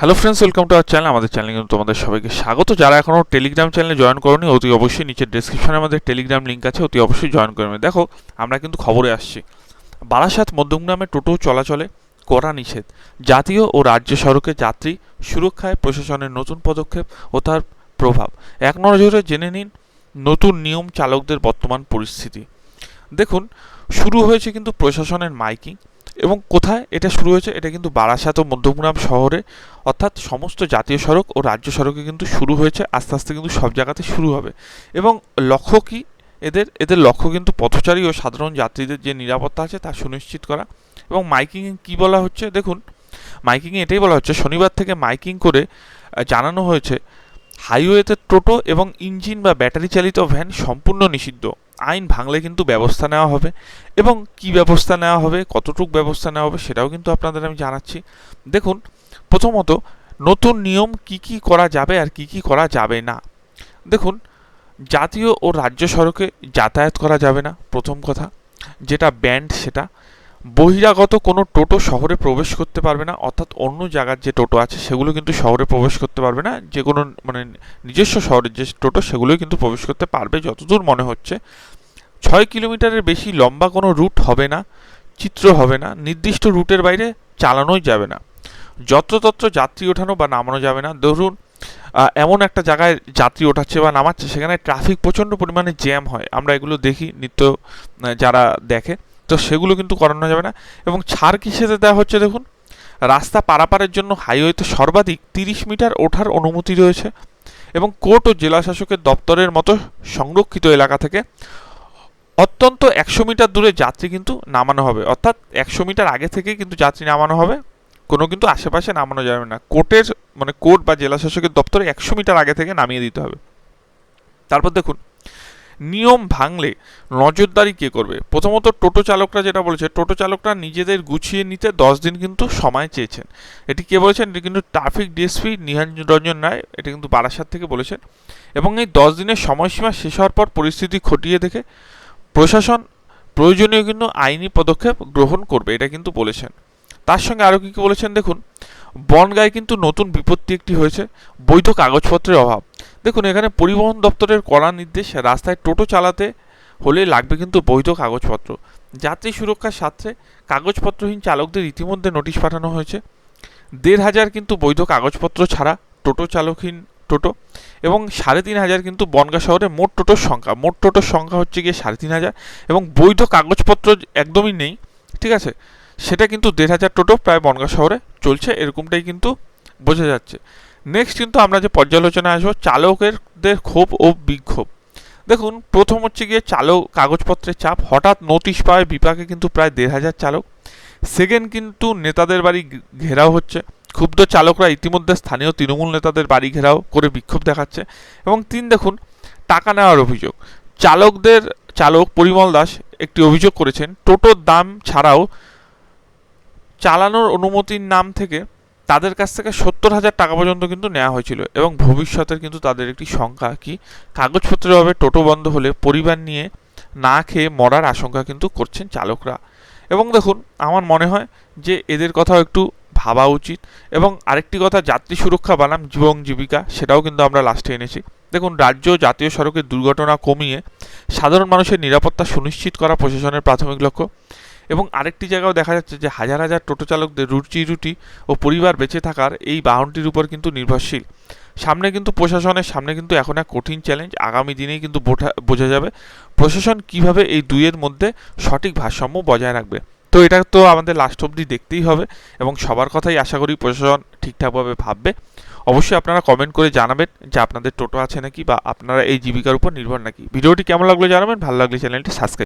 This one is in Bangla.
Hello friends, welcome to our channel. আমাদের চ্যানেলে কিন্তু তোমাদের সবাইকে স্বাগত। যারা এখনও টেলিগ্রাম চ্যানেলে জয়েন করোনি, অতি অবশ্যই নিচের ডেসক্রিপশনে আমাদের টেলিগ্রাম লিঙ্ক আছে, অতি অবশ্যই জয়েন করে নেবে। দেখো, আমরা কিন্তু খবরে আসছি, বারাসাত মধ্যমগ্রামে টোটো চলাচলে কড়া নিষেধ। জাতীয় ও রাজ্য সড়কে যাত্রী সুরক্ষায় প্রশাসনের নতুন পদক্ষেপ ও তার প্রভাব। এক নজরে জেনে নিন নতুন নিয়ম, চালকদের বর্তমান পরিস্থিতি। দেখুন, শুরু হয়েছে কিন্তু প্রশাসনের মাইকিং। এবং কোথায় এটা শুরু হয়েছে? এটা কিন্তু বারাসাত ও মধ্যমগ্রাম শহরে, অর্থাৎ সমস্ত জাতীয় সড়ক ও রাজ্য সড়কে কিন্তু শুরু হয়েছে। আস্তে আস্তে কিন্তু সব জায়গাতে শুরু হবে। এবং লক্ষ্য কি এদের লক্ষ্য কিন্তু পথচারী ও সাধারণ যাত্রীদের যে নিরাপত্তা আছে তা সুনিশ্চিত করা। এবং মাইকিংয়ে কী বলা হচ্ছে? দেখুন, মাইকিংয়ে এটাই বলা হচ্ছে, শনিবার থেকে মাইকিং করে জানানো হয়েছে হাইওয়েতে টোটো এবং ইঞ্জিন বা ব্যাটারি চালিত ভ্যান সম্পূর্ণ নিষিদ্ধ। আইন ভাঙলে কিন্তু ব্যবস্থা নেওয়া হবে। এবং কি ব্যবস্থা নেওয়া হবে, কতটুকু ব্যবস্থা নেওয়া হবে, সেটাও কিন্তু আপনাদের আমি জানাচ্ছি। দেখুন, প্রথমত নতুন নিয়ম কি কি করা যাবে আর কি কি করা যাবে না। দেখুন, জাতীয় ও রাজ্য সড়কে যাতায়াত করা যাবে না, প্রথম কথা। যেটা ব্যান্ড, সেটা বহিরাগত কোনো টোটো শহরে প্রবেশ করতে পারবে না, অর্থাৎ অন্য জায়গার যে টোটো আছে সেগুলো কিন্তু শহরে প্রবেশ করতে পারবে না। যে কোনো মানে নিজস্ব শহরের যে টোটো সেগুলোই কিন্তু প্রবেশ করতে পারবে যতদূর মনে হচ্ছে। 6 কিলোমিটারের বেশি লম্বা কোনো রুট হবে না, চিত্র হবে না, নির্দিষ্ট রুটের বাইরে চালানোই যাবে না। যত্রতত্র যাত্রী ওঠানো বা নামানো যাবে না। ধরুন, এমন একটা জায়গায় যাত্রী ওঠাচ্ছে বা নামাচ্ছে, সেখানে ট্রাফিক প্রচণ্ড পরিমাণে জ্যাম হয়, আমরা এগুলো দেখি নিত্য, যারা দেখে, তো সেগুলো কিন্তু করানো যাবে না। এবং ছাড় কিসেতে দেওয়া হচ্ছে? দেখুন, রাস্তা পারাপারের জন্য হাইওয়েতে সর্বাধিক 30 মিটার ওঠার অনুমতি রয়েছে। এবং কোর্ট ও জেলা শাসকের দপ্তরের মতো সংরক্ষিত এলাকা থেকে অত্যন্ত 100 মিটার দূরে যাত্রী কিন্তু নামানো হবে, অর্থাৎ 100 মিটার আগে থেকে কিন্তু যাত্রী নামানো হবে, কোনো কিন্তু আশেপাশে নামানো যাবে না। কোর্ট বা জেলা শাসকের দপ্তরে 100 মিটার আগে থেকে নামিয়ে দিতে হবে। তারপর দেখুন, নিয়ম ভাঙলে নজরদারি কে করবে? প্রথমত টোটো চালকরা যেটা বলেছে, টোটো চালকরা নিজেদের গুছিয়ে নিতে 10 দিন কিন্তু সময় চেয়েছেন। এটি কে বলেছেন? এটি কিন্তু ট্রাফিক ডিএসপি নিরঞ্জন রায়, এটা কিন্তু বারাসাত থেকে বলেছেন। এবং এই 10 দিনের সময়সীমা শেষ হওয়ার পর পরিস্থিতি খতিয়ে দেখে প্রশাসন প্রয়োজনীয় কিন্তু আইনি পদক্ষেপ গ্রহণ করবে, এটা কিন্তু বলেছেন। তার সঙ্গে আরও কী কী বলেছেন দেখুন, বনগাঁয় কিন্তু নতুন বিপত্তি একটি হয়েছে, বৈধ কাগজপত্রের অভাব। দেখুন, এখানে পরিবহন দপ্তরের কড়া নির্দেশ, রাস্তায় টোটো চালাতে হলে লাগবে কিন্তু বৈধ কাগজপত্র। যাত্রী সুরক্ষার স্বার্থে কাগজপত্রহীন চালকদের ইতিমধ্যে নোটিশ পাঠানো হয়েছে। 1,500 কিন্তু বৈধ কাগজপত্র ছাড়া টোটো চালকহীন টোটো। এবং 3,500 কিন্তু বনগাঁ শহরে মোট টোটোর সংখ্যা হচ্ছে গিয়ে 3,500। এবং বৈধ কাগজপত্র একদমই নেই, ঠিক আছে, সেটা কিন্তু 1,500 টোটো প্রায় বনগাঁ শহরে চলছে, এরকমটাই কিন্তু বোঝা যাচ্ছে। নেক্সট কিন্তু আমরা যে পর্যালোচনায় আসবো, চালকদের ক্ষোভ ও বিক্ষোভ। দেখুন, প্রথম হচ্ছে গিয়ে চালক কাগজপত্রের চাপ, হঠাৎ নোটিশ পাওয়ায় বিপাকে কিন্তু প্রায় 1,500 চালক। সেকেন্ড, কিন্তু নেতাদের বাড়ি ঘেরাও হচ্ছে, ক্ষুব্ধ চালকরা ইতিমধ্যে স্থানীয় তৃণমূল নেতাদের বাড়ি ঘেরাও করে বিক্ষোভ দেখাচ্ছে। এবং 3, দেখুন, টাকা নেওয়ার অভিযোগ। চালক পরিমল দাস একটি অভিযোগ করেছেন, টোটোর দাম ছাড়াও চালানোর অনুমতির নাম থেকে তাদের কাছ থেকে 70,000 টাকা পর্যন্ত কিন্তু নেওয়া হয়েছিল। এবং ভবিষ্যতের কিন্তু তাদের একটি শঙ্কা, কি কাগজপত্রের অভাবে টোটো বন্ধ হলে পরিবার নিয়ে না খেয়ে মরার আশঙ্কা কিন্তু করছেন চালকরা। এবং দেখুন, আমার মনে হয় যে এদের কথাও একটু ভাবা উচিত। এবং আরেকটি কথা, যাত্রী সুরক্ষা বানাম জীবন জীবিকা, সেটাও কিন্তু আমরা লাস্টে এনেছি। দেখুন, রাজ্য জাতীয় সড়কের দুর্ঘটনা কমিয়ে সাধারণ মানুষের নিরাপত্তা সুনিশ্চিত করা প্রশাসনের প্রাথমিক লক্ষ্য। এবং আরেকটি জায়গাও দেখা যাচ্ছে যে হাজার হাজার টোটো চালকদের রুটি ও পরিবার বেঁচে থাকার এই বাহনটির উপর কিন্তু নির্ভরশীল। প্রশাসনের সামনে কিন্তু এখন এক কঠিন চ্যালেঞ্জ। আগামী দিনেই কিন্তু বোঝা যাবে প্রশাসন কিভাবে এই দুইয়ের মধ্যে সঠিক ভারসাম্য বজায় রাখবে। তো এটা তো আমাদের লাস্ট অবধি দেখতেই হবে, এবং সবার কথাই আশা করি প্রশাসন ঠিকঠাকভাবে ভাববে। অবশ্যই আপনারা কমেন্ট করে জানাবেন যে আপনাদের টোটো আছে নাকি, বা আপনারা এই জীবিকার উপর নির্ভর নাকি। ভিডিওটি কেমন লাগলো জানাবেন, ভালো লাগলে চ্যানেলটি সাবস্ক্রাইব